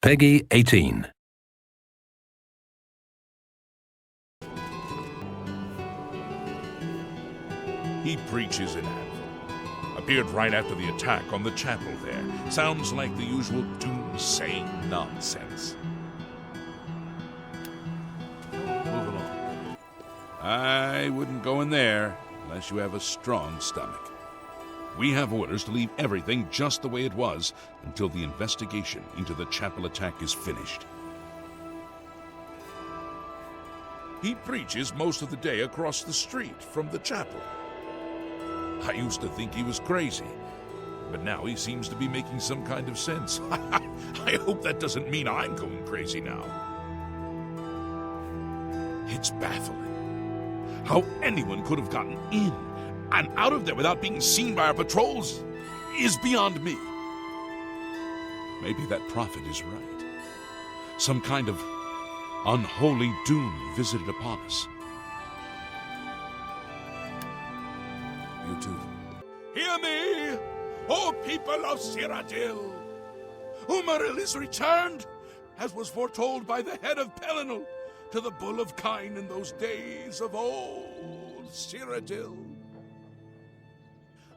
Peggy 18. He preaches in Anvil. Appeared right after the attack on the chapel there. Sounds like the usual doomsaying nonsense. Move along. I wouldn't go in there unless you have a strong stomach. We have orders to leave everything just the way it was until the investigation into the chapel attack is finished. He preaches most of the day across the street from the chapel. I used to think he was crazy, but now he seems to be making some kind of sense. I hope that doesn't mean I'm going crazy now. It's baffling how anyone could have gotten in and out of there without being seen by our patrols is beyond me. Maybe that prophet is right. Some kind of unholy doom visited upon us. You too. Hear me, O people of Cyrodiil! Umaril is returned, as was foretold by the head of Pelinal, to the Bull of Kine in those days of old Cyrodiil.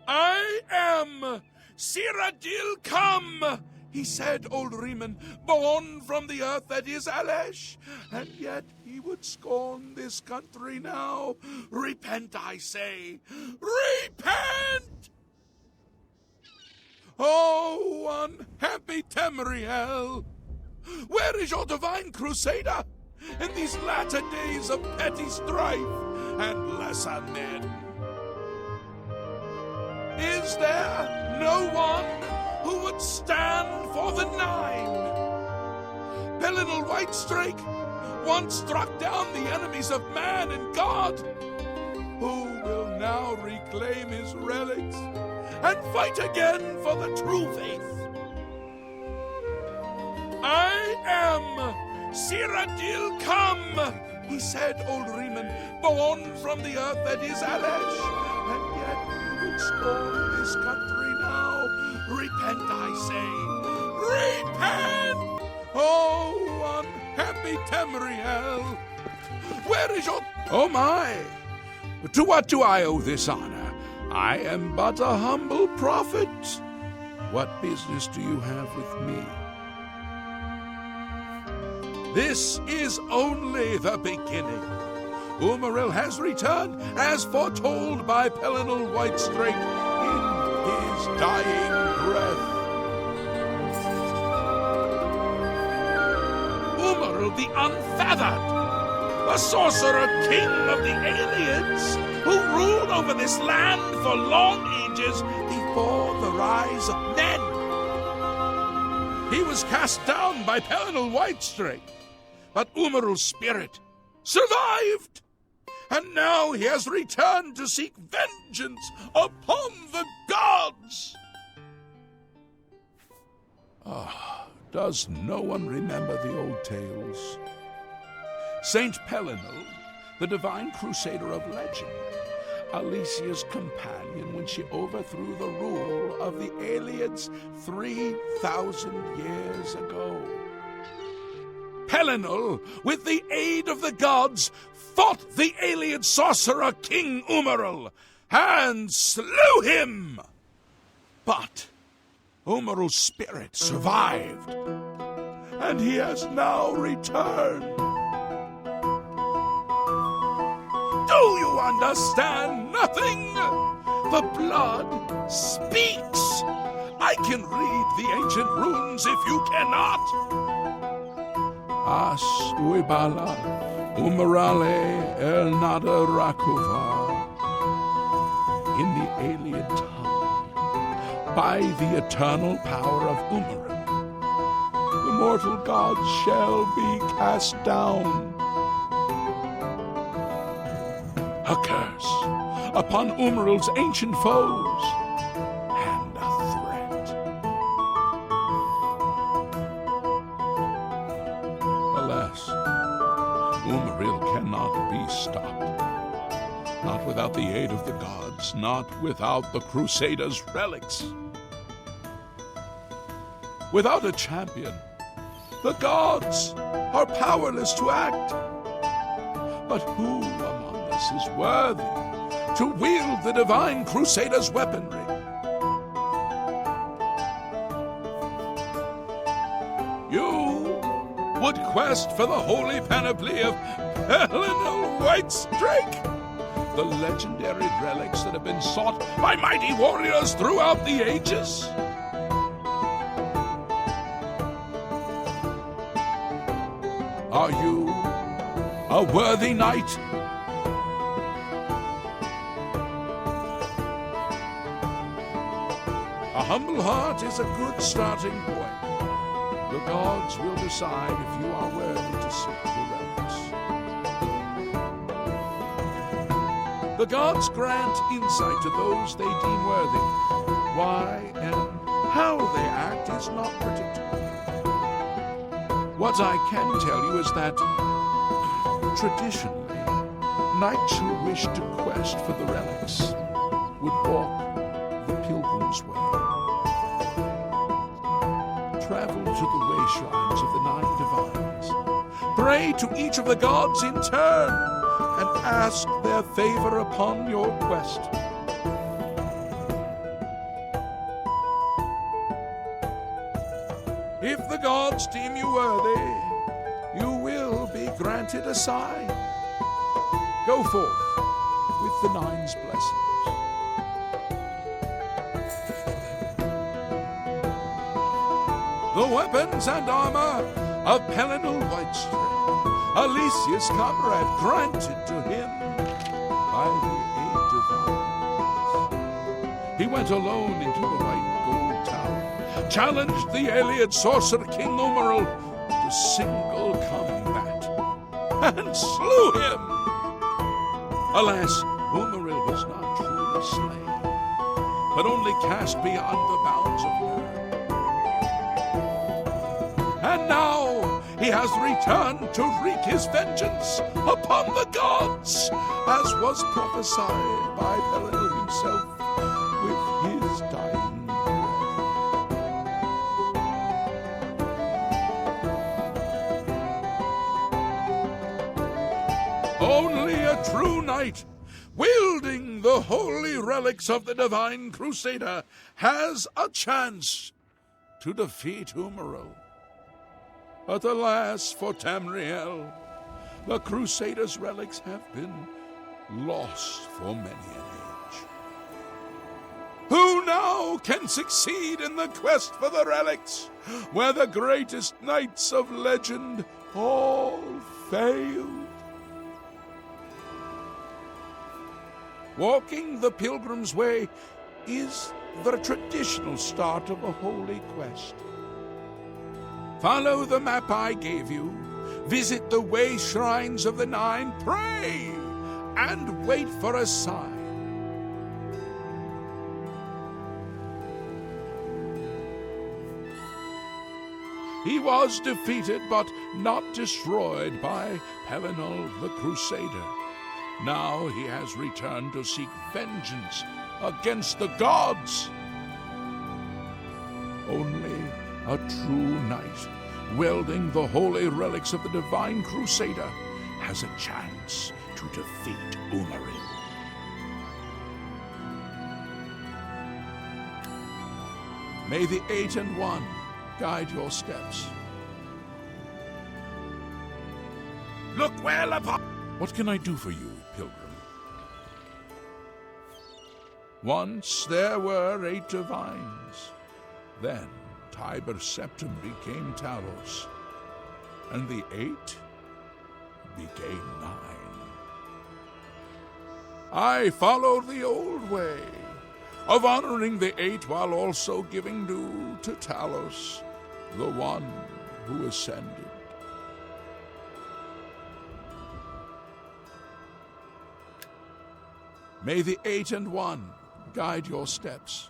I am Cyrodiil come, he said, old Riemann, born from the earth that is Alesh, and yet he would scorn this country now. Repent, I say, repent! Oh, unhappy Tamriel, where is your divine crusader in these latter days of petty strife and lesser men? Is there no one who would stand for the Nine? Pelinal Whitestrake once struck down the enemies of man and God. Who will now reclaim his relics and fight again for the true faith? I am Cyrodiil come, he said, old Riemann, born from the earth that is Alesh, and yet scorn this country now. Repent, I say. Repent! Oh, unhappy Tamriel. Where is your... Oh, my. To what do I owe this honor? I am but a humble prophet. What business do you have with me? This is only the beginning. Umaril has returned, as foretold by Pelinal Whitestrake in his dying breath. Umaril the Unfeathered, a sorcerer king of the Aliens, who ruled over this land for long ages before the rise of men. He was cast down by Pelinal Whitestrake, but Umaril's spirit survived. And now he has returned to seek vengeance upon the gods! Does no one remember the old tales? Saint Pelinal, the divine crusader of legend, Alicia's companion when she overthrew the rule of the Aliens 3,000 years ago. Pelinal, with the aid of the gods, fought the alien sorcerer King Umaril and slew him. But Umaril's spirit survived, and he has now returned. Do you understand nothing? The blood speaks. I can read the ancient runes if you cannot. As uibala umarale el nada rakuva. In the alien tongue, by the eternal power of Umaril, the mortal gods shall be cast down. A curse upon Umaril's ancient foes, and a threat. Alas, Umaril cannot be stopped. Not without the aid of the gods, not without the Crusaders' relics. Without a champion, the gods are powerless to act. But who among us is worthy to wield the divine Crusaders' weaponry? You would quest for the holy panoply of Pelinal Whitestrake, the legendary relics that have been sought by mighty warriors throughout the ages. Are you a worthy knight? A humble heart is a good starting point. The gods will decide if you are worthy to seek the relics. The gods grant insight to those they deem worthy. Why and how they act is not predictable. What I can tell you is that, traditionally, knights who wish to quest for the relics would walk the pilgrim's way. Travel to the way shrines of the 9 divines. Pray to each of the gods in turn and ask their favor upon your quest. If the gods deem you worthy, you will be granted a sign. Go forth with the 9's blessings. The weapons and armor of Pelinal Whitestrake, Alicia's comrade, granted to him by the 8 divines. He went alone into the White Gold Tower, challenged the alien sorcerer King Umaral to single combat, and slew him. Alas, Umaral was not truly slain, but only cast beyond the bounds of earth. And now he has returned to wreak his vengeance upon the gods, as was prophesied by Pelinal himself with his dying breath. Only a true knight, wielding the holy relics of the divine Crusader, has a chance to defeat Umaral. But alas for Tamriel, the Crusaders' relics have been lost for many an age. Who now can succeed in the quest for the relics, where the greatest knights of legend all failed? Walking the Pilgrim's Way is the traditional start of a holy quest. Follow the map I gave you, visit the way shrines of the 9, pray, and wait for a sign. He was defeated but not destroyed by Pelinal the Crusader. Now he has returned to seek vengeance against the gods. Only a true knight, wielding the holy relics of the divine Crusader, has a chance to defeat Umaral. May the 8 and 1 guide your steps. Look well upon... What can I do for you, pilgrim? Once there were 8 divines. Then Tiber Septim became Talos, and the 8 became 9. I followed the old way of honoring the 8 while also giving due to Talos, the one who ascended. May the 8 and 1 guide your steps.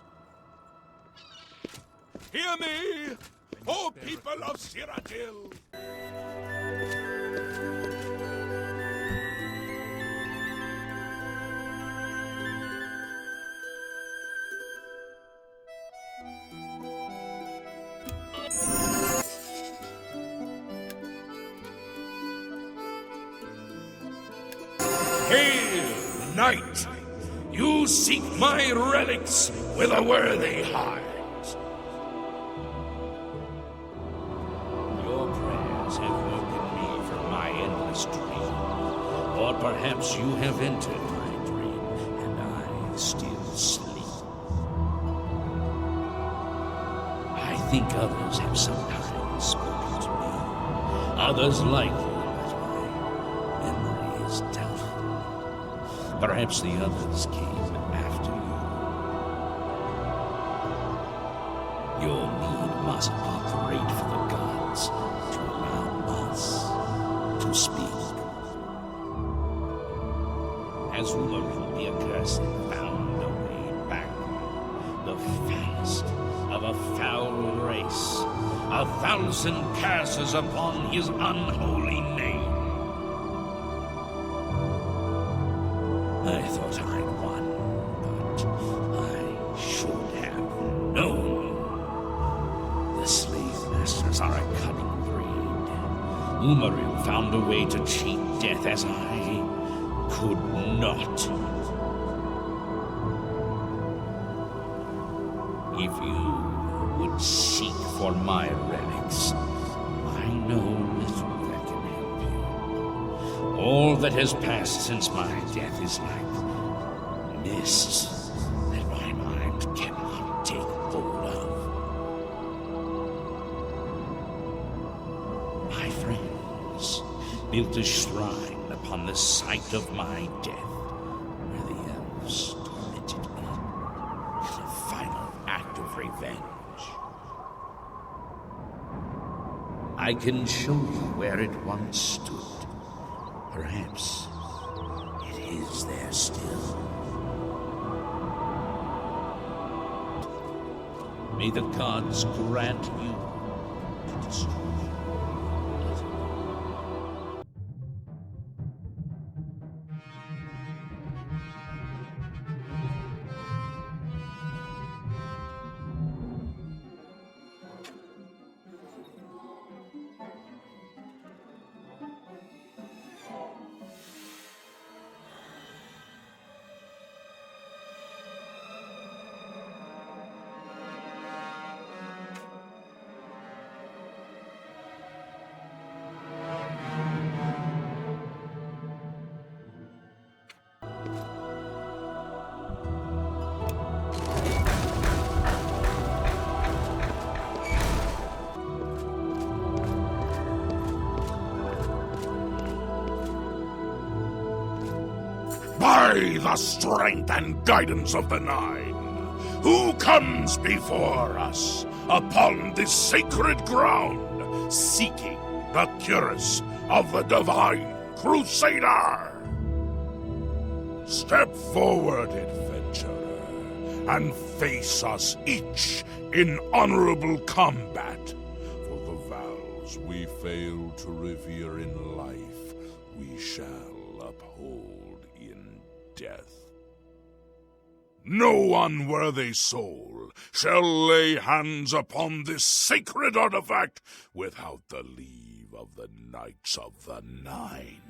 Hear me, O people of Cyrodiil! Hail, knight! You seek my relics with a worthy heart. Your prayers have woken me from my endless dream. Or perhaps you have entered my dream, and I still sleep. I think others have sometimes spoken to me. Others like you, but my memory is doubtful. Perhaps the others came after you. Your need must be great for the gods to allow us to speak. As Umaru the Accursed found a way back, the fast of a foul race, 1,000 curses upon his unholy name. I thought I'd won, but I should have known. The slave masters are a cunning breed. Umaru found a way to cheat death as I could not. If you would seek for my relics, I know little that can help you. All that has passed since my death is like mist that my mind cannot take hold of. My friends built a shrine upon the site of my death, where the elves tormented me in a final act of revenge. I can show you where it once stood. Perhaps it is there still. May the gods grant you to destroy. By the strength and guidance of the Nine, who comes before us upon this sacred ground, seeking the cuirass of the Divine Crusader? Step forward, adventurer, and face us each in honorable combat. For the vows we fail to revere in life, we shall uphold in death. No unworthy soul shall lay hands upon this sacred artifact without the leave of the Knights of the Nine.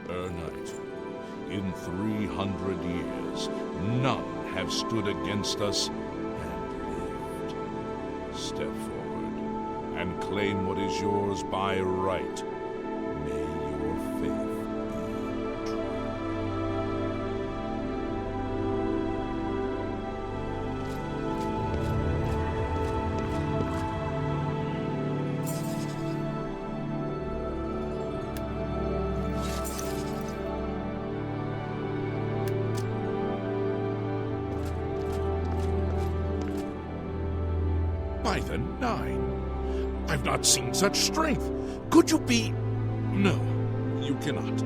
Knight, in 300 years, none have stood against us and lived. Step forward and claim what is yours by right. May your faith be true. By the Nine, I've not seen such strength. Could you be... No, you cannot.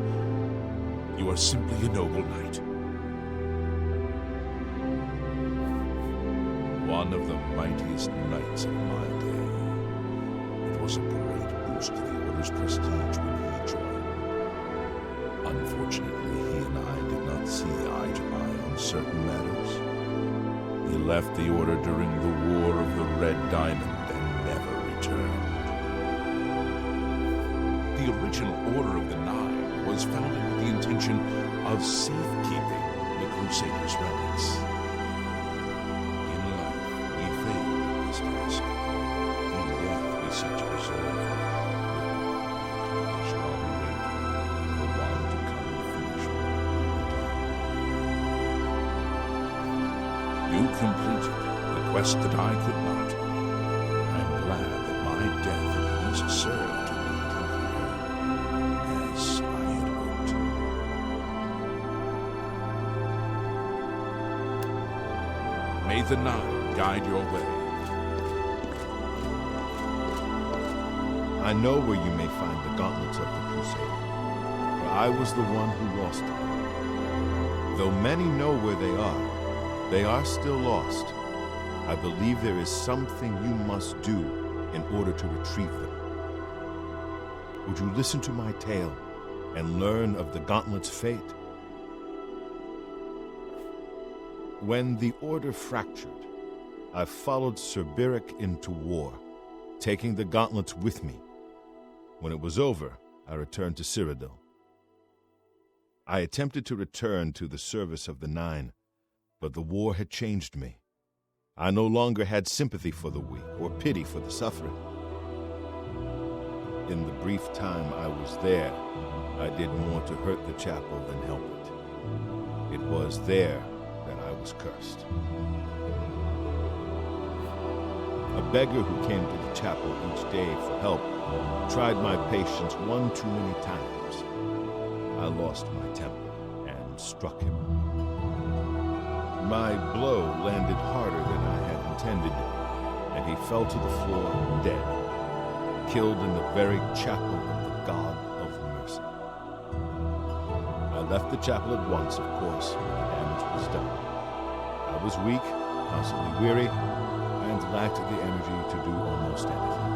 You are simply a noble knight. One of the mightiest knights of my day. It was a great boost to the Order's prestige when he joined. Unfortunately, he and I did not see eye to eye on on certain matters. He left the Order during the War of the Red Diamond and never returned. The original Order of the Nine was founded with the intention of safekeeping the Crusaders' relics. In life, we failed in this task. In death, we seek to preserve them. Shall we wait for one to come and finish what we began? You completed the quest that I could not. I'm glad that my death at least served to lead you here, as I had hoped. May the Nine guide your way. I know where you may find the gauntlets of the Crusade, for I was the one who lost them. Though many know where they are still lost. I believe there is something you must do in order to retrieve them. Would you listen to my tale and learn of the gauntlet's fate? When the Order fractured, I followed Sir Beric into war, taking the gauntlets with me. When it was over, I returned to Cyrodiil. I attempted to return to the service of the Nine, but the war had changed me. I no longer had sympathy for the weak or pity for the suffering. In the brief time I was there, I did more to hurt the chapel than help it. It was there that I was cursed. A beggar who came to the chapel each day for help tried my patience one too many times. I lost my temper and struck him. My blow landed harder than I had intended, and he fell to the floor dead, killed in the very chapel of the God of Mercy. I left the chapel at once, of course, when the damage was done. I was weak, constantly weary, and lacked the energy to do almost anything.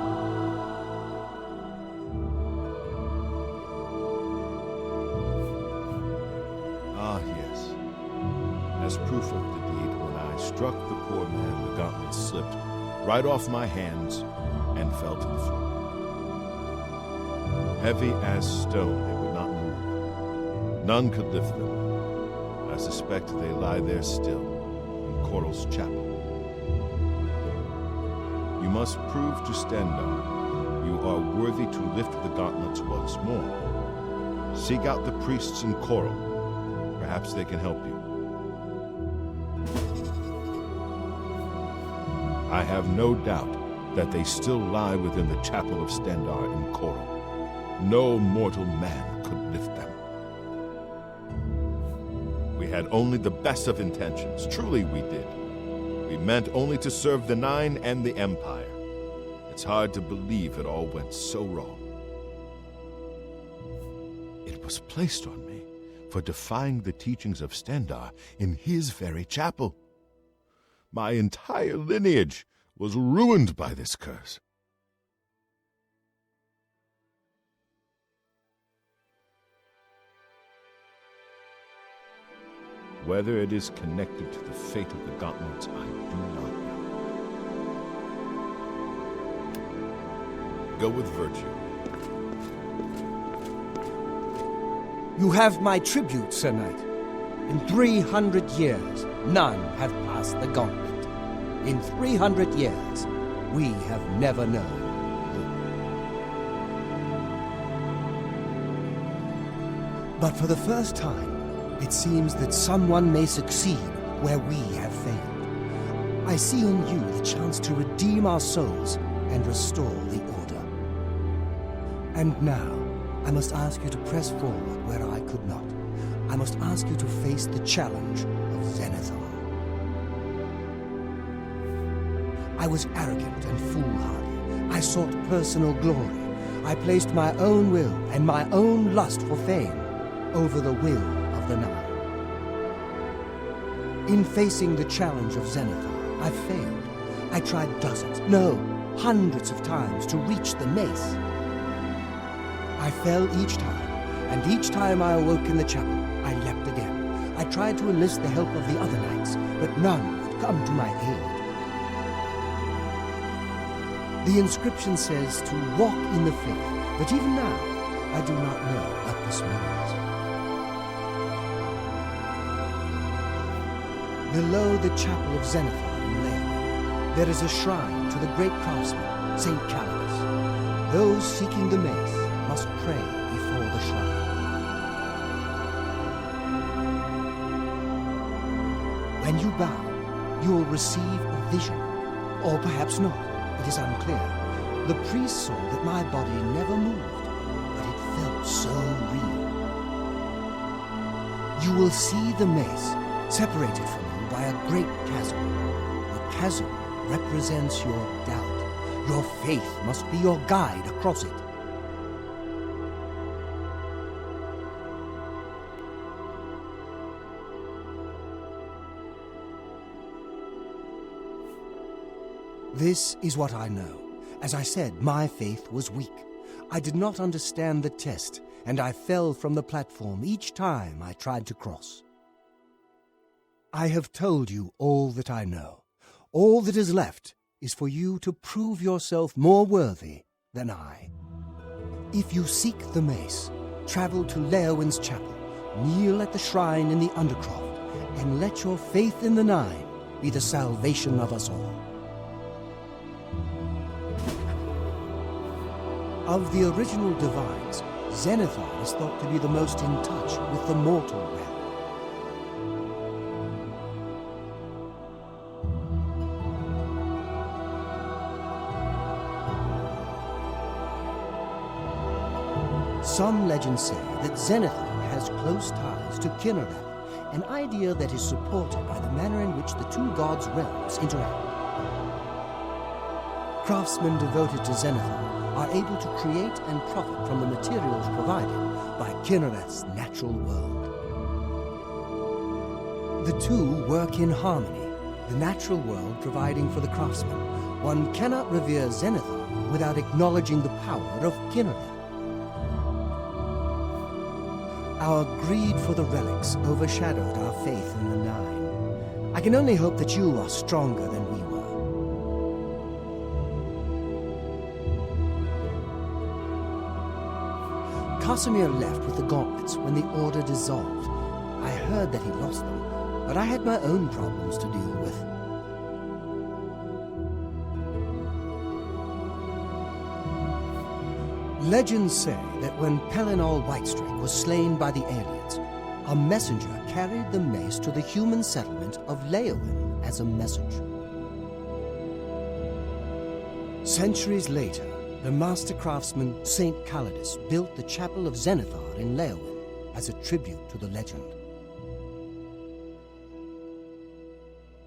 Ah, yes. As proof of the deed, when I struck the poor man, the gauntlet slipped right off my hands and fell to the floor. Heavy as stone, they would not move. None could lift them. I suspect they lie there still, in Coral's chapel. You must prove to Stendar you are worthy to lift the gauntlets once more. Seek out the priests in Coral. Perhaps they can help you. I have no doubt that they still lie within the chapel of Stendar in Coral. No mortal man could lift them. We had only the best of intentions. Truly we did. We meant only to serve the Nine and the Empire. It's hard to believe it all went so wrong. It was placed on me for defying the teachings of Stendar in his very chapel. My entire lineage was ruined by this curse. Whether it is connected to the fate of the gauntlets, I do not know. Go with virtue. You have my tribute, Sir Knight. In 300 years, none have passed the gauntlet. In 300 years, we have never known hope. But for the first time, it seems that someone may succeed where we have failed. I see in you the chance to redeem our souls and restore the Order. And now, I must ask you to press forward where I could not. I must ask you to face the challenge of Zenithal. I was arrogant and foolhardy. I sought personal glory. I placed my own will and my own lust for fame over the will of the Nine. In facing the challenge of Zenithal, I failed. I tried dozens, no, hundreds of times to reach the mace. I fell each time, and each time I awoke in the chapel, I leapt again. I tried to enlist the help of the other knights, but none would come to my aid. The inscription says to walk in the faith, but even now, I do not know what this means. Below the chapel of Xenophon in Leon, there is a shrine to the great craftsman, St. Calidus. Those seeking the mace must pray before the shrine. When you bow, you will receive a vision, or perhaps not. It is unclear. The priest saw that my body never moved, but it felt so real. You will see the mace separated from you by a great chasm. The chasm represents your doubt. Your faith must be your guide across it. This is what I know. As I said, my faith was weak. I did not understand the test, and I fell from the platform each time I tried to cross. I have told you all that I know. All that is left is for you to prove yourself more worthy than I. If you seek the mace, travel to Leowin's chapel, kneel at the shrine in the Undercroft, and let your faith in the Nine be the salvation of us all. Of the original divines, Xenophon is thought to be the most in touch with the mortal realm. Some legends say that Xenophon has close ties to Kinnereth, an idea that is supported by the manner in which the two gods' realms interact. Craftsmen devoted to Xenophon are able to create and profit from the materials provided by Kinnereth's natural world. The two work in harmony, the natural world providing for the craftsman. One cannot revere Xenophon without acknowledging the power of Kinnereth. Our greed for the relics overshadowed our faith in the Nine. I can only hope that you are stronger than we were. Casimir left with the gauntlets when the Order dissolved. I heard that he lost them, but I had my own problems to deal with. Legends say that when Pelinal Whitestring was slain by the aliens, a messenger carried the mace to the human settlement of Leowin as a message. Centuries later, the master craftsman St. Calidus built the Chapel of Xenophon in Leowin as a tribute to the legend.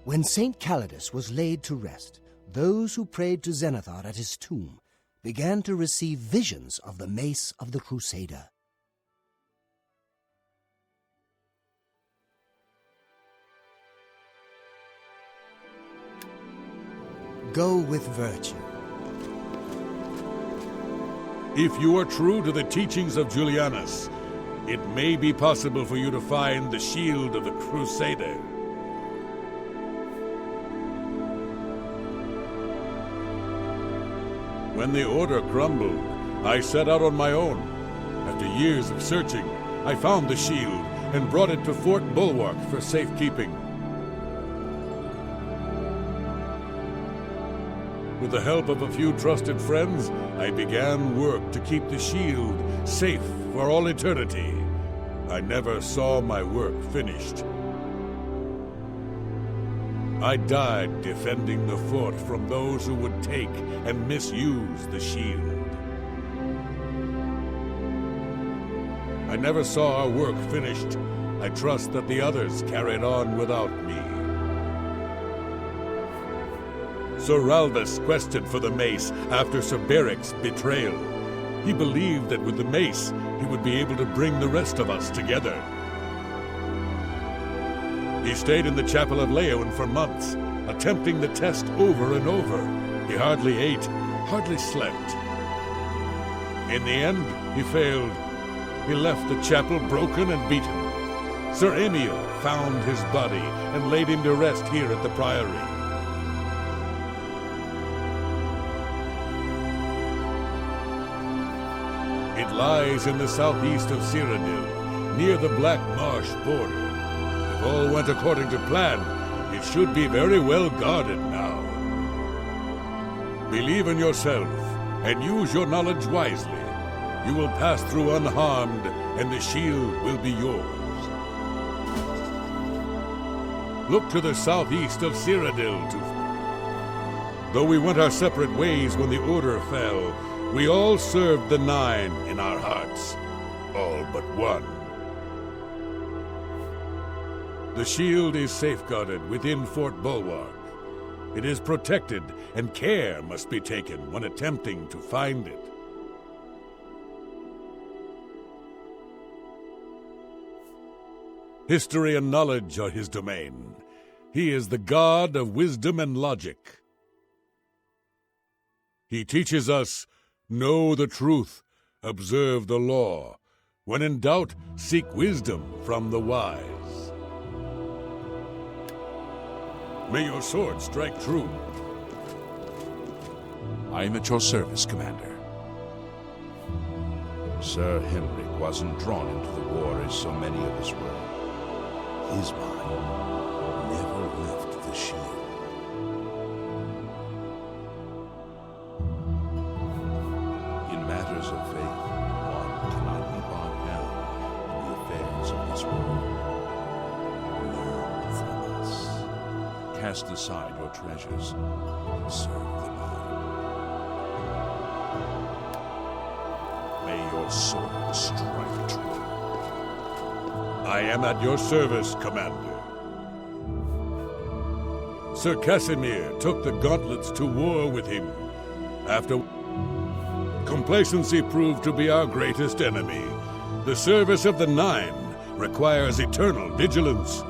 When St. Calidus was laid to rest, those who prayed to Xenophon at his tomb began to receive visions of the mace of the Crusader. Go with virtue. If you are true to the teachings of Julianus, it may be possible for you to find the shield of the Crusader. When the Order crumbled, I set out on my own. After years of searching, I found the shield and brought it to Fort Bulwark for safekeeping. With the help of a few trusted friends, I began work to keep the shield safe for all eternity. I never saw my work finished. I died defending the fort from those who would take and misuse the shield. I never saw our work finished. I trust that the others carried on without me. Sir Ralvus quested for the mace after Sir Beric's betrayal. He believed that with the mace, he would be able to bring the rest of us together. He stayed in the Chapel of Leowin for months, attempting the test over and over. He hardly ate, hardly slept. In the end, he failed. He left the chapel broken and beaten. Sir Emil found his body and laid him to rest here at the Priory. It lies in the southeast of Cyrodiil, near the Black Marsh border. If all went according to plan, it should be very well guarded now. Believe in yourself and use your knowledge wisely. You will pass through unharmed, and the shield will be yours. Look to the southeast of Cyrodiil to... Though we went our separate ways when the Order fell, we all served the Nine in our hearts. All but one. The shield is safeguarded within Fort Bulwark. It is protected, and care must be taken when attempting to find it. History and knowledge are his domain. He is the god of wisdom and logic. He teaches us, know the truth, observe the law. When in doubt, seek wisdom from the wise. May your sword strike true. I am at your service, Commander. Sir Henrik wasn't drawn into the war as so many of us were. His mind never left the shield. In matters of faith, one cannot be bogged down in the affairs of this world. Learn from us. Cast aside your treasures and serve the mind. May your sword strike true. I am at your service, Commander. Sir Casimir took the gauntlets to war with him. After complacency proved to be our greatest enemy, the service of the Nine requires eternal vigilance.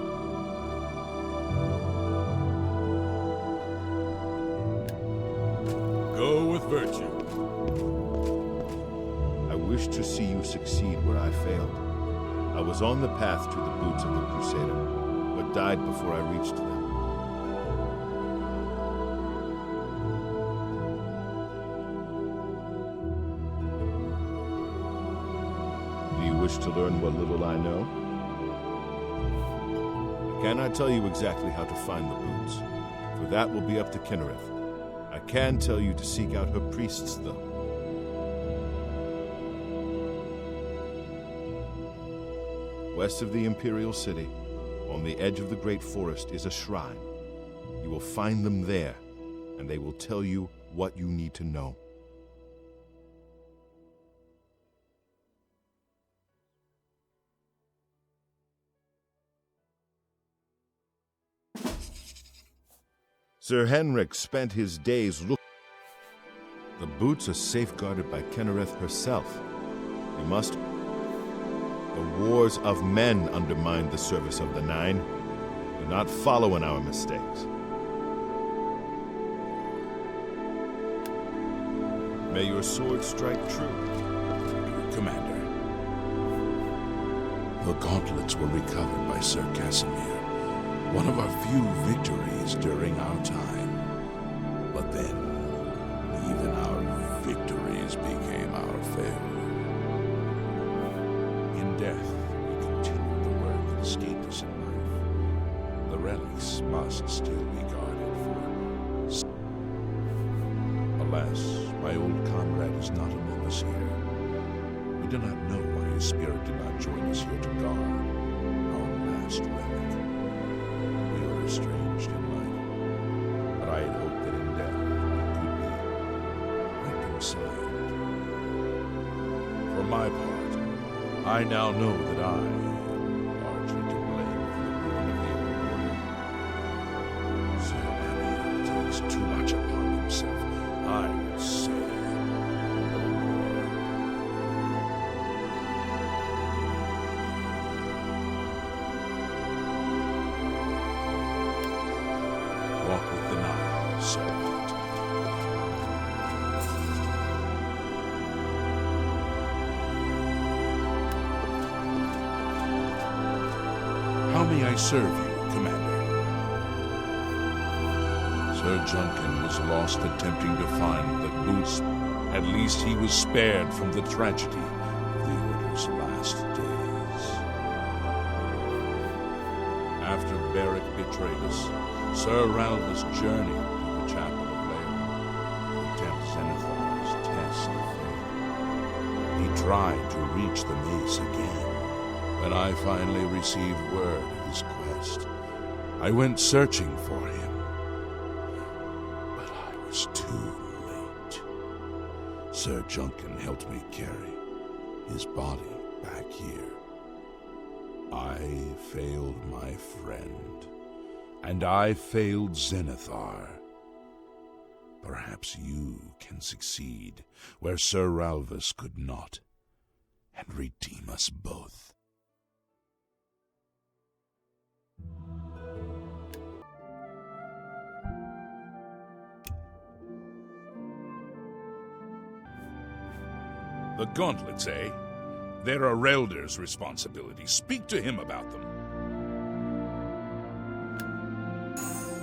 Go with virtue. I wish to see you succeed where I failed. I was on the path to the boots of the Crusader, but died before I reached them. Do you wish to learn what little I know? I cannot tell you exactly how to find the boots, for that will be up to Kinnereth. I can tell you to seek out her priests, though. West of the Imperial City, on the edge of the Great Forest, is a shrine. You will find them there, and they will tell you what you need to know. Sir Henrik spent his days looking. The boots are safeguarded by Kinnereth herself. You must... The wars of men undermined the service of the Nine. Do not follow in our mistakes. May your sword strike true. Commander, the gauntlets were recovered by Sir Casimir, one of our few victories during our time. But then, even our victories became our failure. In death, we continued the work that escaped us in life. The relics must still be guarded for... Alas, my old comrade is not among us here. We do not know why his spirit did not join us here to guard our last relic. We are estranged in life, but I had hoped that in death we could be reconciled. For my part, I now know that I am largely to blame for the ruin of the old order. Sir Henrik takes too much upon himself. I would say no more. Walk with the Nine, servant. I serve you, Commander? Sir Junkin was lost attempting to find the boots. At least he was spared from the tragedy of the Order's last days. After Beric betrayed us, Sir Ralphus journeyed to the Chapel of Leon to attempt Xenothar's test of faith. He tried to reach the mace again. When I finally received word of his quest, I went searching for him. But I was too late. Sir Junkin helped me carry his body back here. I failed my friend, and I failed Xenothar. Perhaps you can succeed where Sir Ralphus could not, and redeem us both. The gauntlets, eh? They're a Relder's responsibility. Speak to him about them.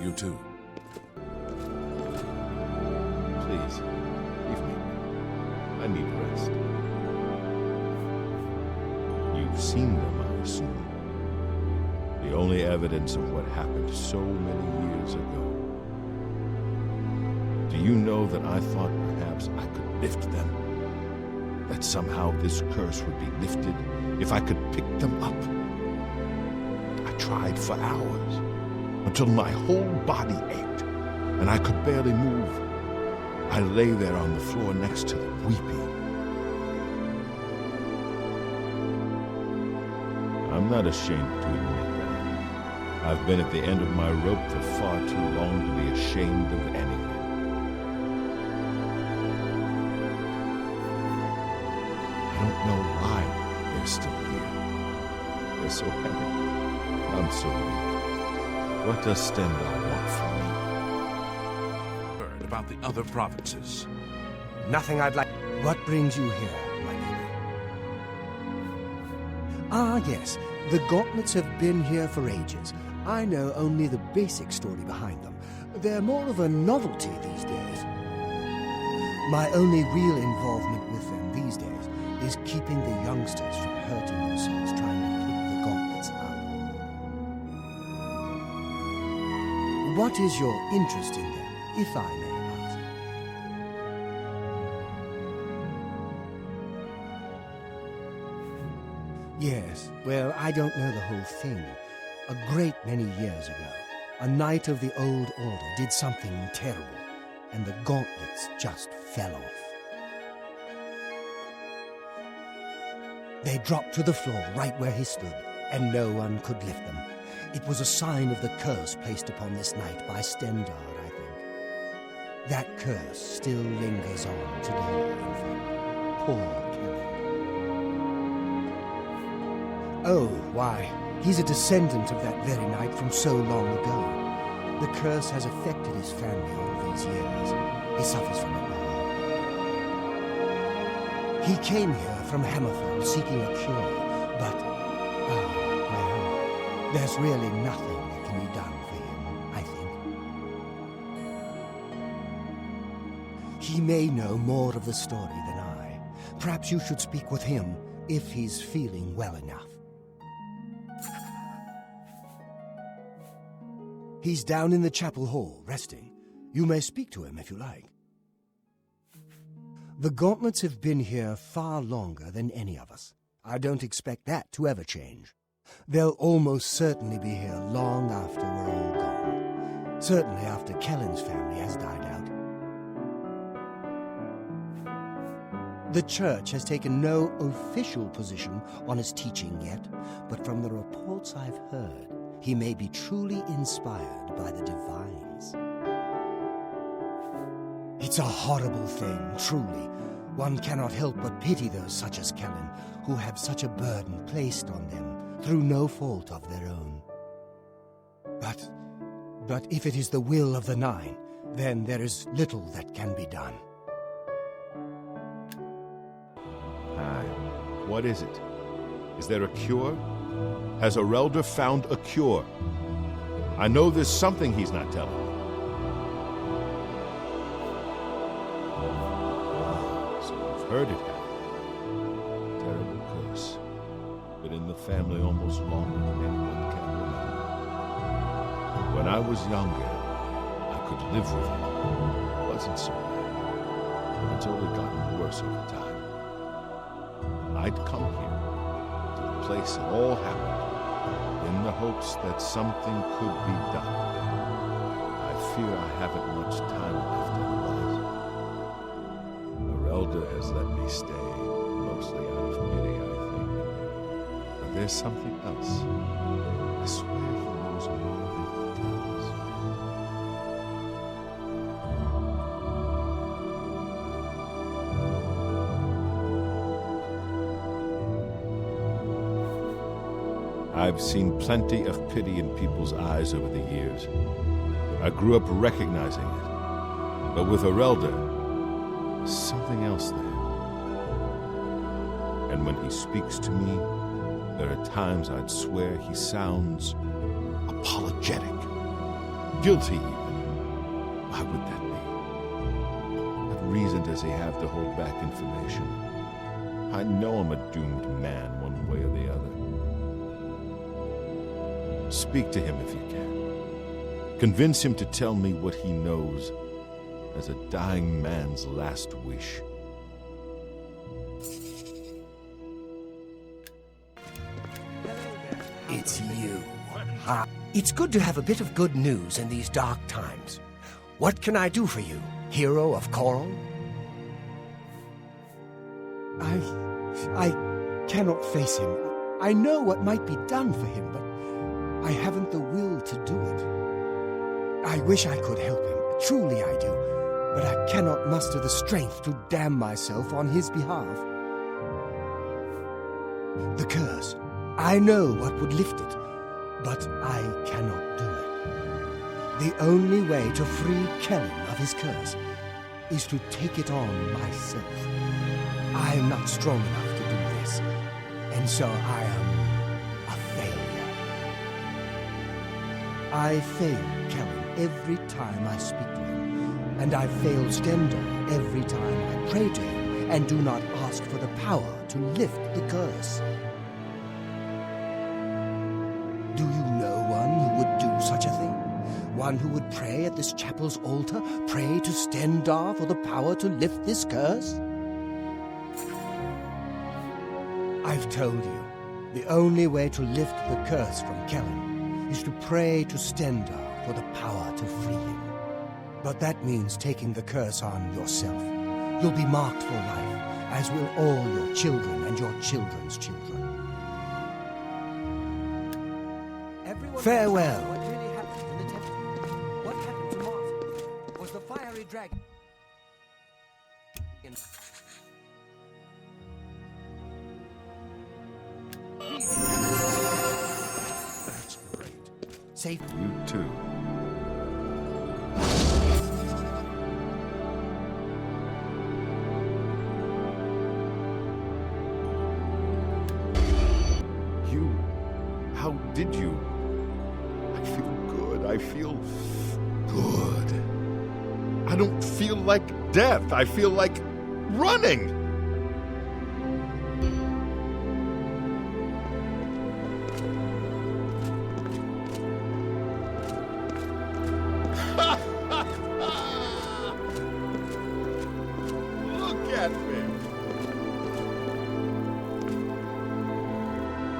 You too. Please, leave me. I need rest. You've seen them, I assume. The only evidence of what happened so many years ago. Do you know that I thought perhaps I could lift them? That somehow this curse would be lifted if I could pick them up? I tried for hours, until my whole body ached, and I could barely move. I lay there on the floor next to them, weeping. I'm not ashamed to admit that. I've been at the end of my rope for far too long to be ashamed of anything. I don't know why they're still here. They're so heavy. I'm so weak. What does Stendhal want from me? Heard about the other provinces. Nothing I'd like. What brings you here, my lady? Ah, yes. The gauntlets have been here for ages. I know only the basic story behind them. They're more of a novelty these days. My only real involvement with them these days is keeping the youngsters from hurting themselves trying to pick the gauntlets up. What is your interest in them, if I may ask? Yes, well, I don't know the whole thing. A great many years ago, a knight of the old order did something terrible, and the gauntlets just fell off. They dropped to the floor right where he stood, and no one could lift them. It was a sign of the curse placed upon this knight by Stendhal, I think. That curse still lingers on today, in fact. Poor Kelly. Oh, why, he's a descendant of that very knight from so long ago. The curse has affected his family all these years. He suffers from it now. He came here from Hammerfell seeking a cure, but, well, there's really nothing that can be done for him, I think. He may know more of the story than I. Perhaps you should speak with him if he's feeling well enough. He's down in the chapel hall, resting. You may speak to him if you like. The gauntlets have been here far longer than any of us. I don't expect that to ever change. They'll almost certainly be here long after we're all gone. Certainly after Kellen's family has died out. The church has taken no official position on his teaching yet, but from the reports I've heard, he may be truly inspired by the divines. It's a horrible thing, truly. One cannot help but pity those such as Kellen, who have such a burden placed on them through no fault of their own. But if it is the will of the Nine, then there is little that can be done. What is it? Is there a cure? Has Arelder found a cure? I know there's something he's not telling me. So you've heard it happen. Terrible curse. Been in the family almost longer than anyone can remember. When I was younger, I could live with it. It wasn't so bad. But it's only gotten worse over time. I'd come here, to the place it all happened, in the hopes that something could be done. I fear I haven't much time left otherwise. Arelder has let me stay, mostly out of pity, I think. But there's something else. I swear he knows more than he tells. I've seen plenty of pity in people's eyes over the years. I grew up recognizing it. But with Arelder, there's something else there. And when he speaks to me, there are times I'd swear he sounds apologetic, guilty even. Why would that be? What reason does he have to hold back information? I know I'm a doomed man one way or the other. Speak to him if you can. Convince him to tell me what he knows as a dying man's last wish. It's you. It's good to have a bit of good news in these dark times. What can I do for you, hero of Coral? I cannot face him. I know what might be done for him, but I haven't the will to do it. I wish I could help him. Truly I do. But I cannot muster the strength to damn myself on his behalf. The curse. I know what would lift it, but I cannot do it. The only way to free Kellen of his curse is to take it on myself. I am not strong enough to do this, and so I am a failure. I fail Kellen every time I speak to him, and I fail Stendhal every time I pray to him and do not ask for the power to lift the curse. Do you know one who would do such a thing? One who would pray at this chapel's altar, pray to Stendhal for the power to lift this curse? I've told you, the only way to lift the curse from Kellen is to pray to Stendhal for the power to free him. But that means taking the curse on yourself. You'll be marked for life, as will all your children and your children's children. Farewell. What really happened in the temple? What happened to Martha? Was the fiery dragon... That's great. Safe. You too. How did you? I feel good. I feel good. I don't feel like death. I feel like running. Look at me.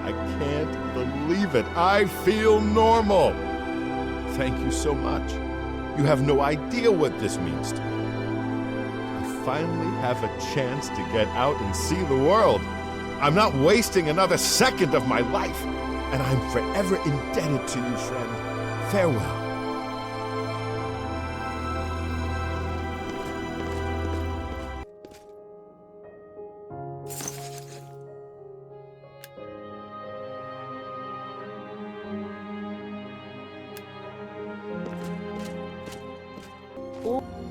I can't believe it. I feel normal. Thank you so much. You have no idea what this means to me. I finally have a chance to get out and see the world. I'm not wasting another second of my life, and I'm forever indebted to you, friend. Farewell.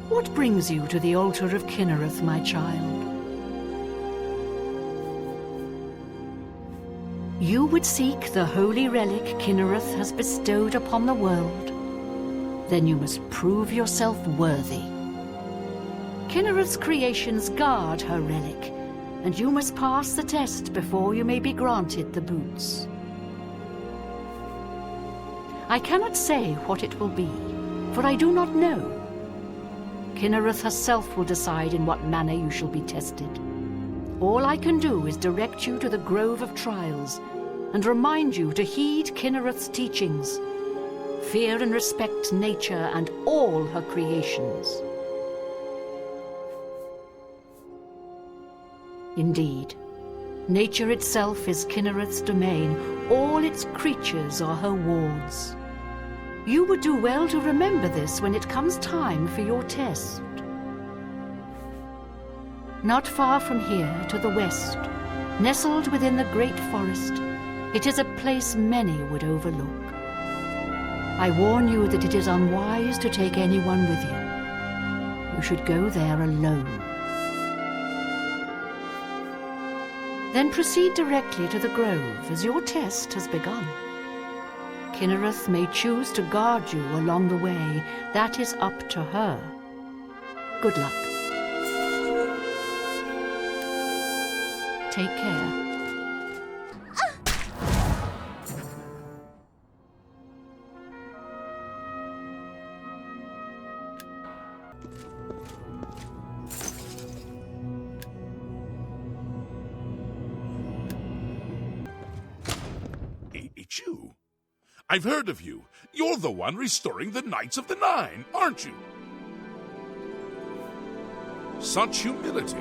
What brings you to the altar of Kinnereth, my child? You would seek the holy relic Kinnereth has bestowed upon the world. Then you must prove yourself worthy. Kinnereth's creations guard her relic, and you must pass the test before you may be granted the boots. I cannot say what it will be, for I do not know. Kinnereth herself will decide in what manner you shall be tested. All I can do is direct you to the Grove of Trials, and remind you to heed Kinnereth's teachings. Fear and respect nature and all her creations. Indeed, nature itself is Kinnereth's domain. All its creatures are her wards. You would do well to remember this when it comes time for your test. Not far from here, to the west, nestled within the great forest, it is a place many would overlook. I warn you that it is unwise to take anyone with you. You should go there alone. Then proceed directly to the grove, as your test has begun. Kinnereth may choose to guard you along the way. That is up to her. Good luck. Take care. It's you. I've heard of you. You're the one restoring the Knights of the Nine, aren't you? Such humility.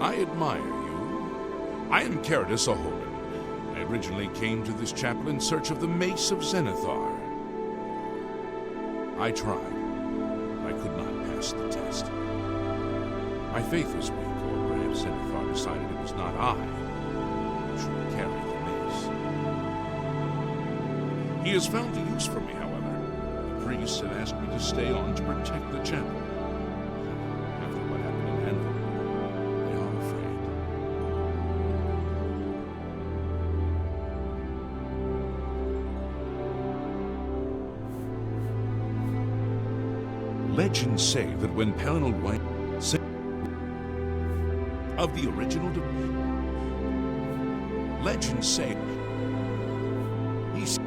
I admire you. I am Caradus Ahoman. I originally came to this chapel in search of the Mace of Zenithar. I tried. I could not pass the test. My faith was weak, or perhaps Zenithar decided it was not I who should carry the mace. He has found a use for me, however. The priests had asked me to stay on to protect the chapel. After what happened in Anvil, they are afraid. Legends say that when Palinal White of the original domain, legends say he's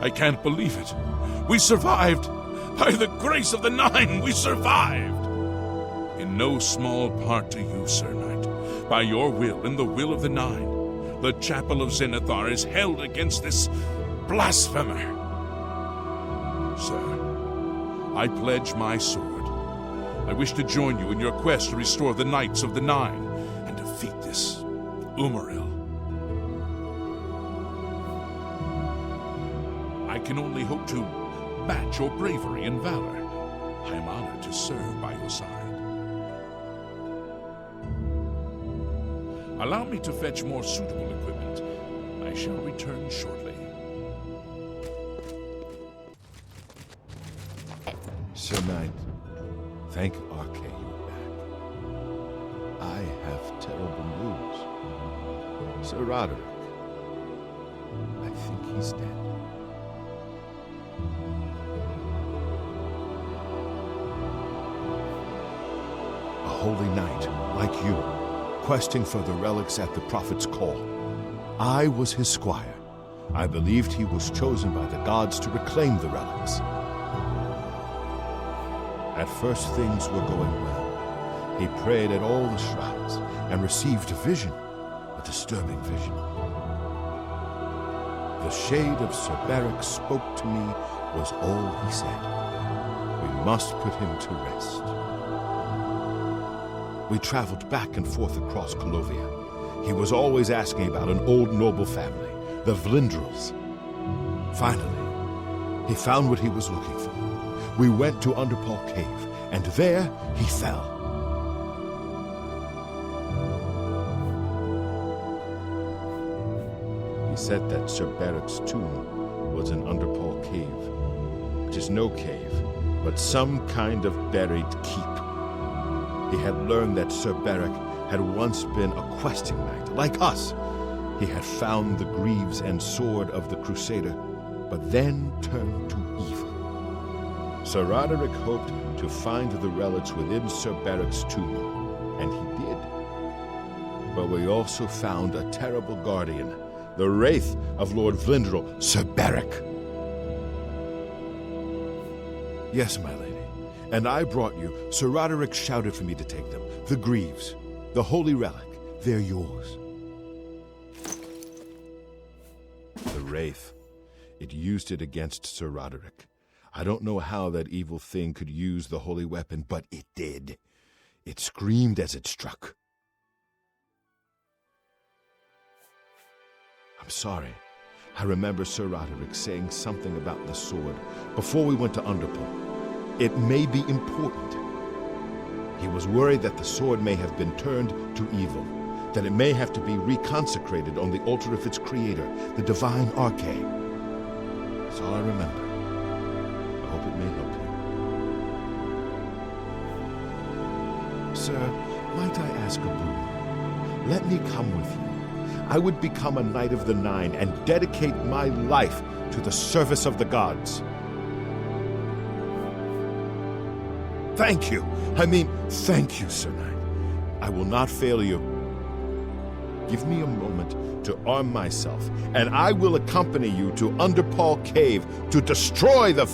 I can't believe it. We survived! By the grace of the Nine, we survived! In no small part to you, Sir Knight. By your will and the will of the Nine, the Chapel of Zenithar is held against this blasphemer. Sir, I pledge my sword. I wish to join you in your quest to restore the Knights of the Nine and defeat this Umaril. I can only hope to match your bravery and valor. I am honored to serve by your side. Allow me to fetch more suitable equipment. I shall return shortly. Sir Knight, thank RK you're back. I have terrible news. Sir Roderick, I think he's dead. A holy knight, like you, questing for the relics at the Prophet's call. I was his squire. I believed he was chosen by the gods to reclaim the relics. At first things were going well. He prayed at all the shrines and received a vision, a disturbing vision. The shade of Sir Beric spoke to me was all he said. We must put him to rest. We traveled back and forth across Colovia. He was always asking about an old noble family, the Vlindrels. Finally, he found what he was looking for. We went to Underpaw Cave, and there he fell. He said that Sir Barrick's tomb was in Underpaw Cave, which is no cave, but some kind of buried keep. He had learned that Sir Barrick had once been a questing knight, like us. He had found the greaves and sword of the Crusader, but then turned to evil. Sir Roderick hoped to find the relics within Sir Barrick's tomb, and he did. But we also found a terrible guardian, the wraith of Lord Vlindrel, Sir Barrick. Yes, my lady, and I brought you. Sir Roderick shouted for me to take them. The greaves, the holy relic, they're yours. The wraith. It used it against Sir Roderick. I don't know how that evil thing could use the holy weapon, but it did. It screamed as it struck. I'm sorry. I remember Sir Roderick saying something about the sword before we went to Underpaw. It may be important. He was worried that the sword may have been turned to evil, that it may have to be reconsecrated on the altar of its creator, the divine Arche. That's all I remember. I hope it may help you. Sir, might I ask a boon? Let me come with you. I would become a Knight of the Nine and dedicate my life to the service of the gods. Thank you. Thank you, Sir Knight. I will not fail you. Give me a moment to arm myself, and I will accompany you to Underpaw Cave to destroy the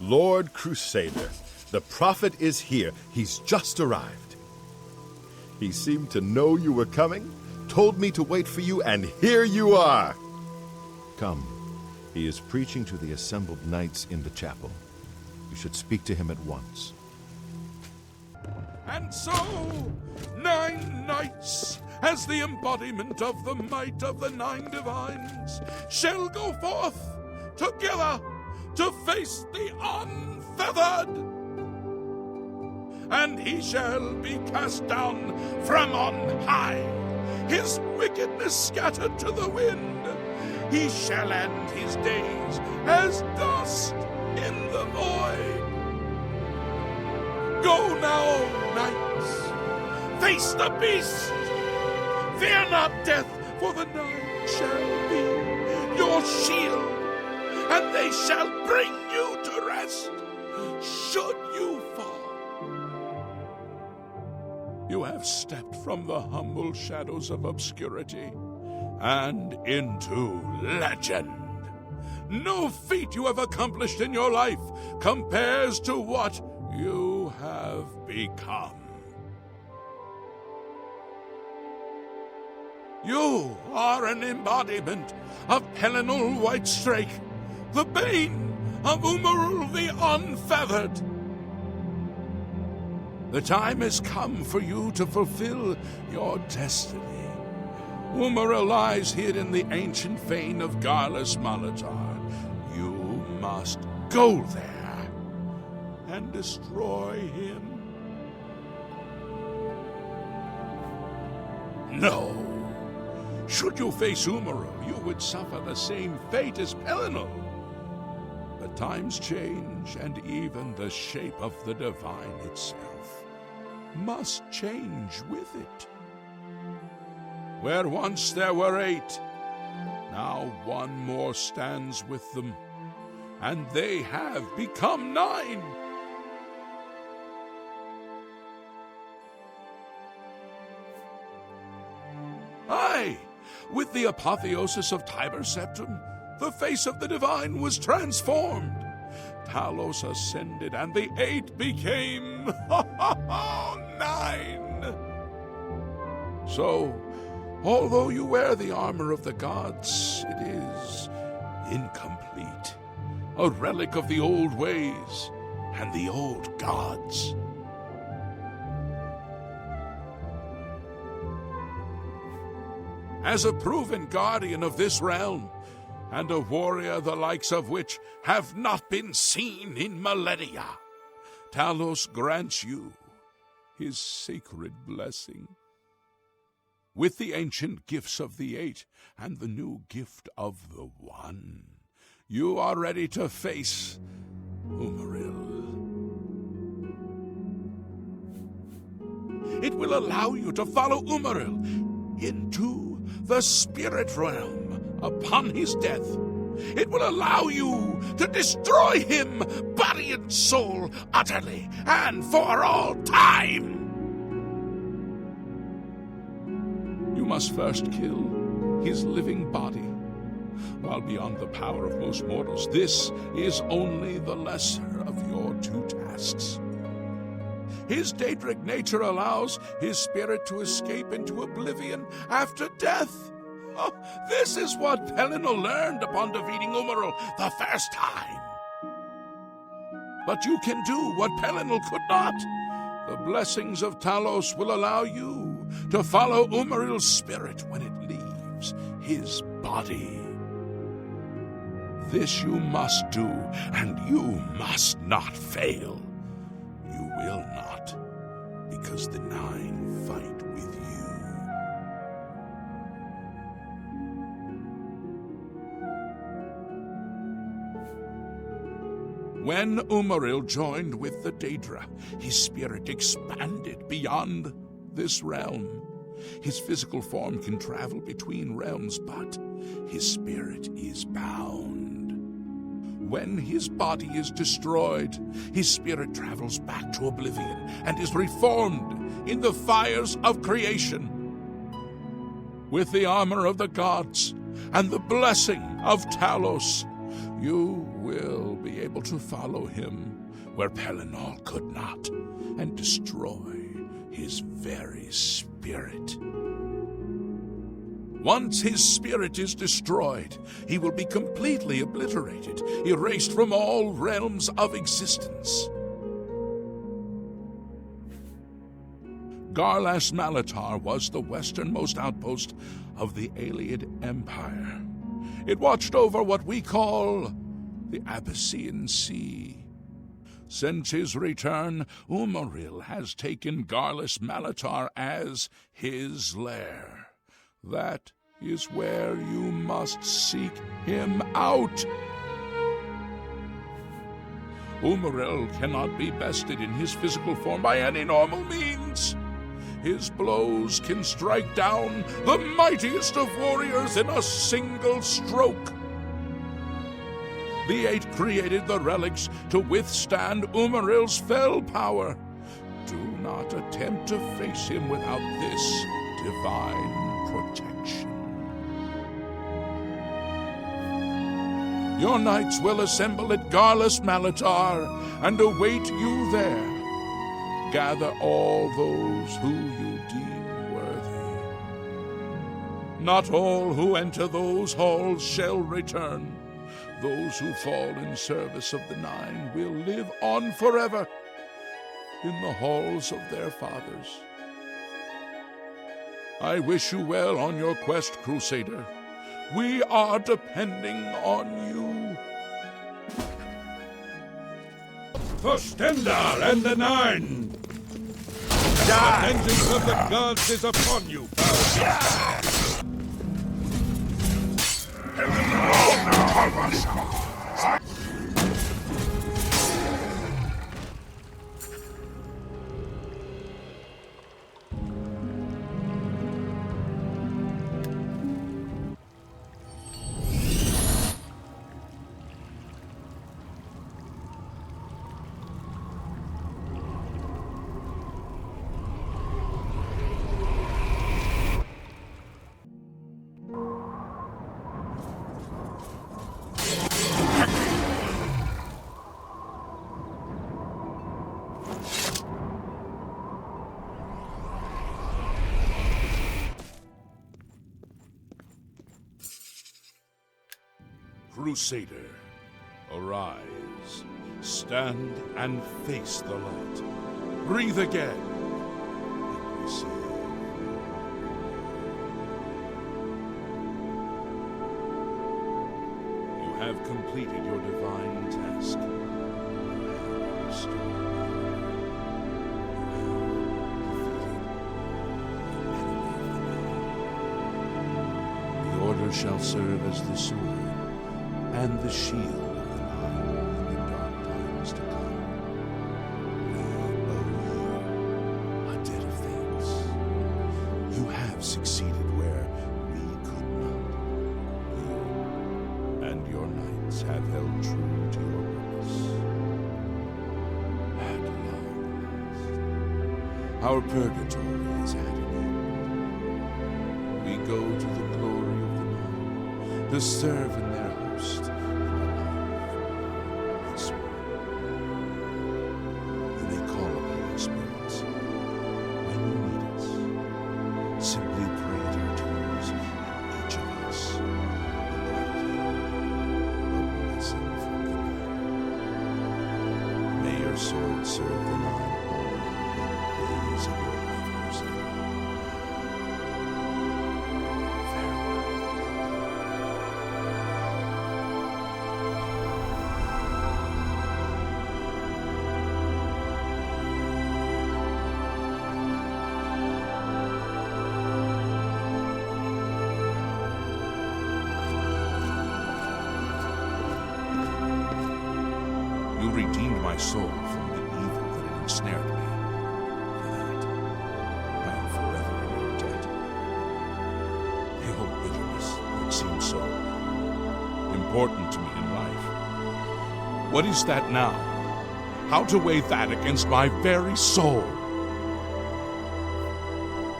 Lord Crusader, the prophet is here. He's just arrived. He seemed to know you were coming, told me to wait for you, and here you are. Come. He is preaching to the assembled knights in the chapel. You should speak to him at once. And so, 9 knights, as the embodiment of the might of the 9 divines, shall go forth together to face the unfeathered. And he shall be cast down from on high, his wickedness scattered to the wind. He shall end his days as dust in the void. Go now, knights, face the beast. Fear not death, for the 9 shall be your shield, and they shall bring you to rest, should you fall. You have stepped from the humble shadows of obscurity and into legend. No feat you have accomplished in your life compares to what you have become. You are an embodiment of Pelinal Whitestrake, the bane of Umarul the Unfeathered. The time has come for you to fulfill your destiny. Umarul lies hid in the ancient fane of Garlus Malatar. You must go there and destroy him. No. Should you face Umarul, you would suffer the same fate as Pelinal. But times change, and even the shape of the divine itself must change with it. Where once there were 8, now 1 more stands with them, and they have become 9. with the apotheosis of Tiber Septim, the face of the divine was transformed. Talos ascended, and the 8 became 9. So, although you wear the armor of the gods, it is incomplete, a relic of the old ways and the old gods. As a proven guardian of this realm, and a warrior the likes of which have not been seen in millennia, Talos grants you his sacred blessing. With the ancient gifts of the 8 and the new gift of the 1, you are ready to face Umaril. It will allow you to follow Umaril into the spirit realm upon his death. It will allow you to destroy him, body and soul, utterly and for all time. You must first kill his living body. While beyond the power of most mortals, this is only the lesser of your 2 tasks. His Daedric nature allows his spirit to escape into oblivion after death. Oh, this is what Pelennor learned upon defeating Umaril the first time. But you can do what Pelennor could not. The blessings of Talos will allow you to follow Umaril's spirit when it leaves his body. This you must do, and you must not fail. You will not, because the 9 fight with you. When Umaril joined with the Daedra, his spirit expanded beyond this realm. His physical form can travel between realms, but his spirit is bound. When his body is destroyed, his spirit travels back to oblivion and is reformed in the fires of creation. With the armor of the gods and the blessing of Talos, you will be able to follow him where Pelennor could not and destroy his very spirit. Once his spirit is destroyed, he will be completely obliterated, erased from all realms of existence. Garlas Malatar was the westernmost outpost of the Ayleid Empire. It watched over what we call the Abyssinian Sea. Since his return, Umaril has taken Garlas Malatar as his lair. That is where you must seek him out. Umaril cannot be bested in his physical form by any normal means. His blows can strike down the mightiest of warriors in a single stroke. The 8 created the relics to withstand Umaril's fell power. Do not attempt to face him without this divine protection. Your knights will assemble at Garlas Malatar and await you there. Gather all those who you deem worthy. Not all who enter those halls shall return. Those who fall in service of the 9 will live on forever in the halls of their fathers. I wish you well on your quest, Crusader. We are depending on you. For Stendar and the 9! The vengeance of the gods is upon you, foul. Crusader, arise, stand and face the light. Breathe again and receive. You have completed your divine task. You have restored order. The order shall serve as the sword and the shield of the Nine in the dark times to come. We owe you a debt of thanks. You have succeeded where we could not. You and your knights have held true to your purpose. At long last, our purgatory is at an end. We go to the glory of the Nine to serve in their host in the life this world. You may call upon our spirits when you need us. Simply pray at our tombs, and each of us will grant you a blessing from the Nine. May your sword serve the Nine all the days of your life, Crusader. You redeemed my soul from the evil that had ensnared me. For that, I am forever in your debt. The old bitterness that seemed so important to me in life. What is that now? How to weigh that against my very soul?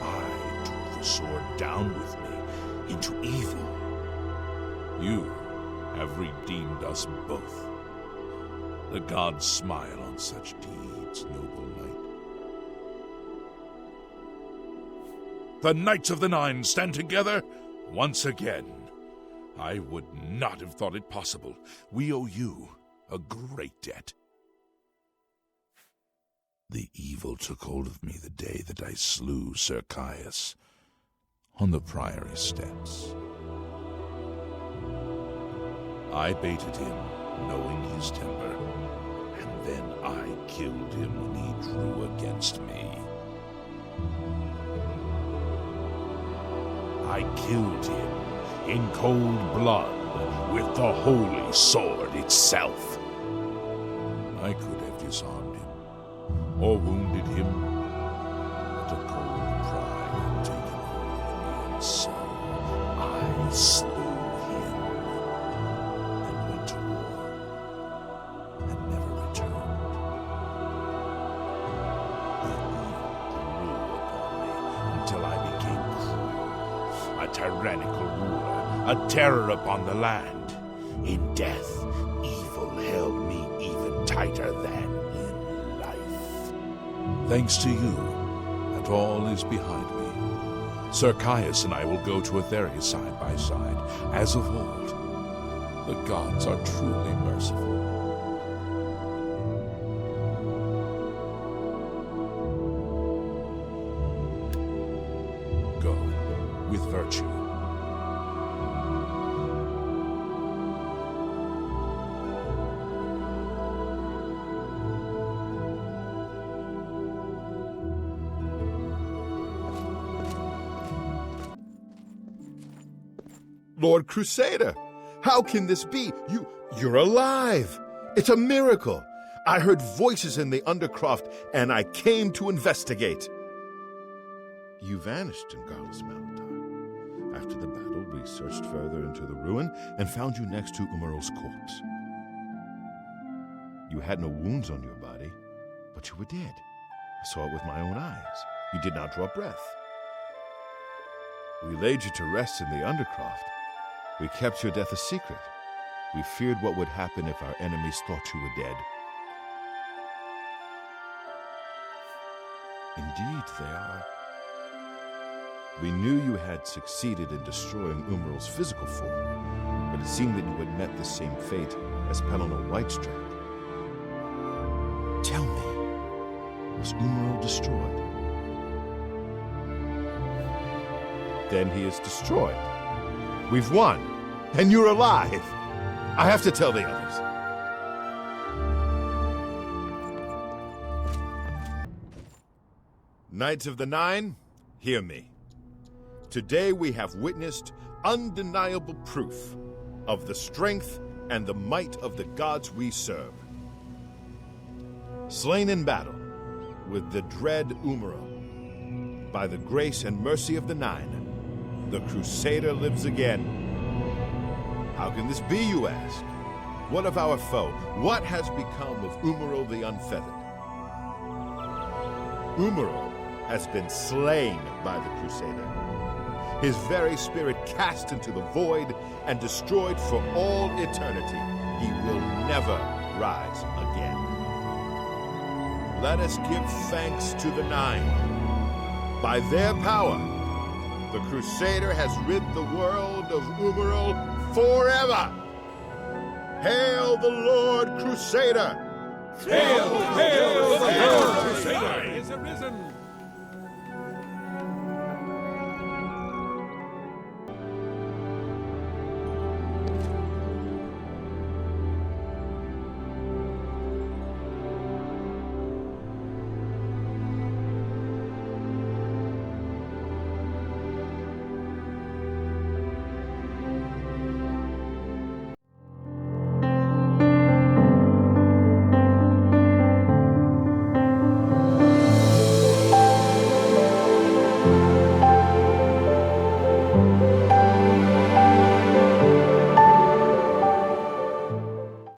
I took the sword down with me into evil. You have redeemed us both. The gods smile on such deeds, noble knight. The Knights of the Nine stand together once again. I would not have thought it possible. We owe you a great debt. The evil took hold of me the day that I slew Sir Caius on the Priory steps. I baited him, knowing his temper, and then I killed him when he drew against me. I killed him in cold blood with the holy sword itself. I could have disarmed him or wounded him, but a cold pride had taken hold of me, and so I slew him and went to war and never returned. The evil grew upon me until I became cruel, a tyrannical ruler, a terror upon the land. In death, evil held me even tighter than in life. Thanks to you, that all is behind me. Sir Caius and I will go to Etheria side by side, as of old. The gods are truly merciful. Go with virtue. Lord Crusader, how can this be? You're alive! It's a miracle! I heard voices in the Undercroft, and I came to investigate. You vanished in Garlus Malatar. After the battle, we searched further into the ruin and found you next to Umaral's corpse. You had no wounds on your body, but you were dead. I saw it with my own eyes. You did not draw breath. We laid you to rest in the Undercroft. We kept your death a secret. We feared what would happen if our enemies thought you were dead. Indeed, they are. We knew you had succeeded in destroying Umaral's physical form, but it seemed that you had met the same fate as Pelennor Whitestrap. Tell me, was Umaril destroyed? Then he is destroyed. We've won, and you're alive. I have to tell the others. Knights of the Nine, hear me. Today we have witnessed undeniable proof of the strength and the might of the gods we serve. Slain in battle with the dread Umaril, by the grace and mercy of the Nine, the Crusader lives again. How can this be, you ask? What of our foe? What has become of Umaril the Unfeathered? Umaril has been slain by the Crusader. His very spirit cast into the void and destroyed for all eternity. He will never rise again. Let us give thanks to the Nine. By their power, the Crusader has rid the world of Umaril forever. Hail the Lord Crusader! Hail, hail, the Lord Crusader is arisen!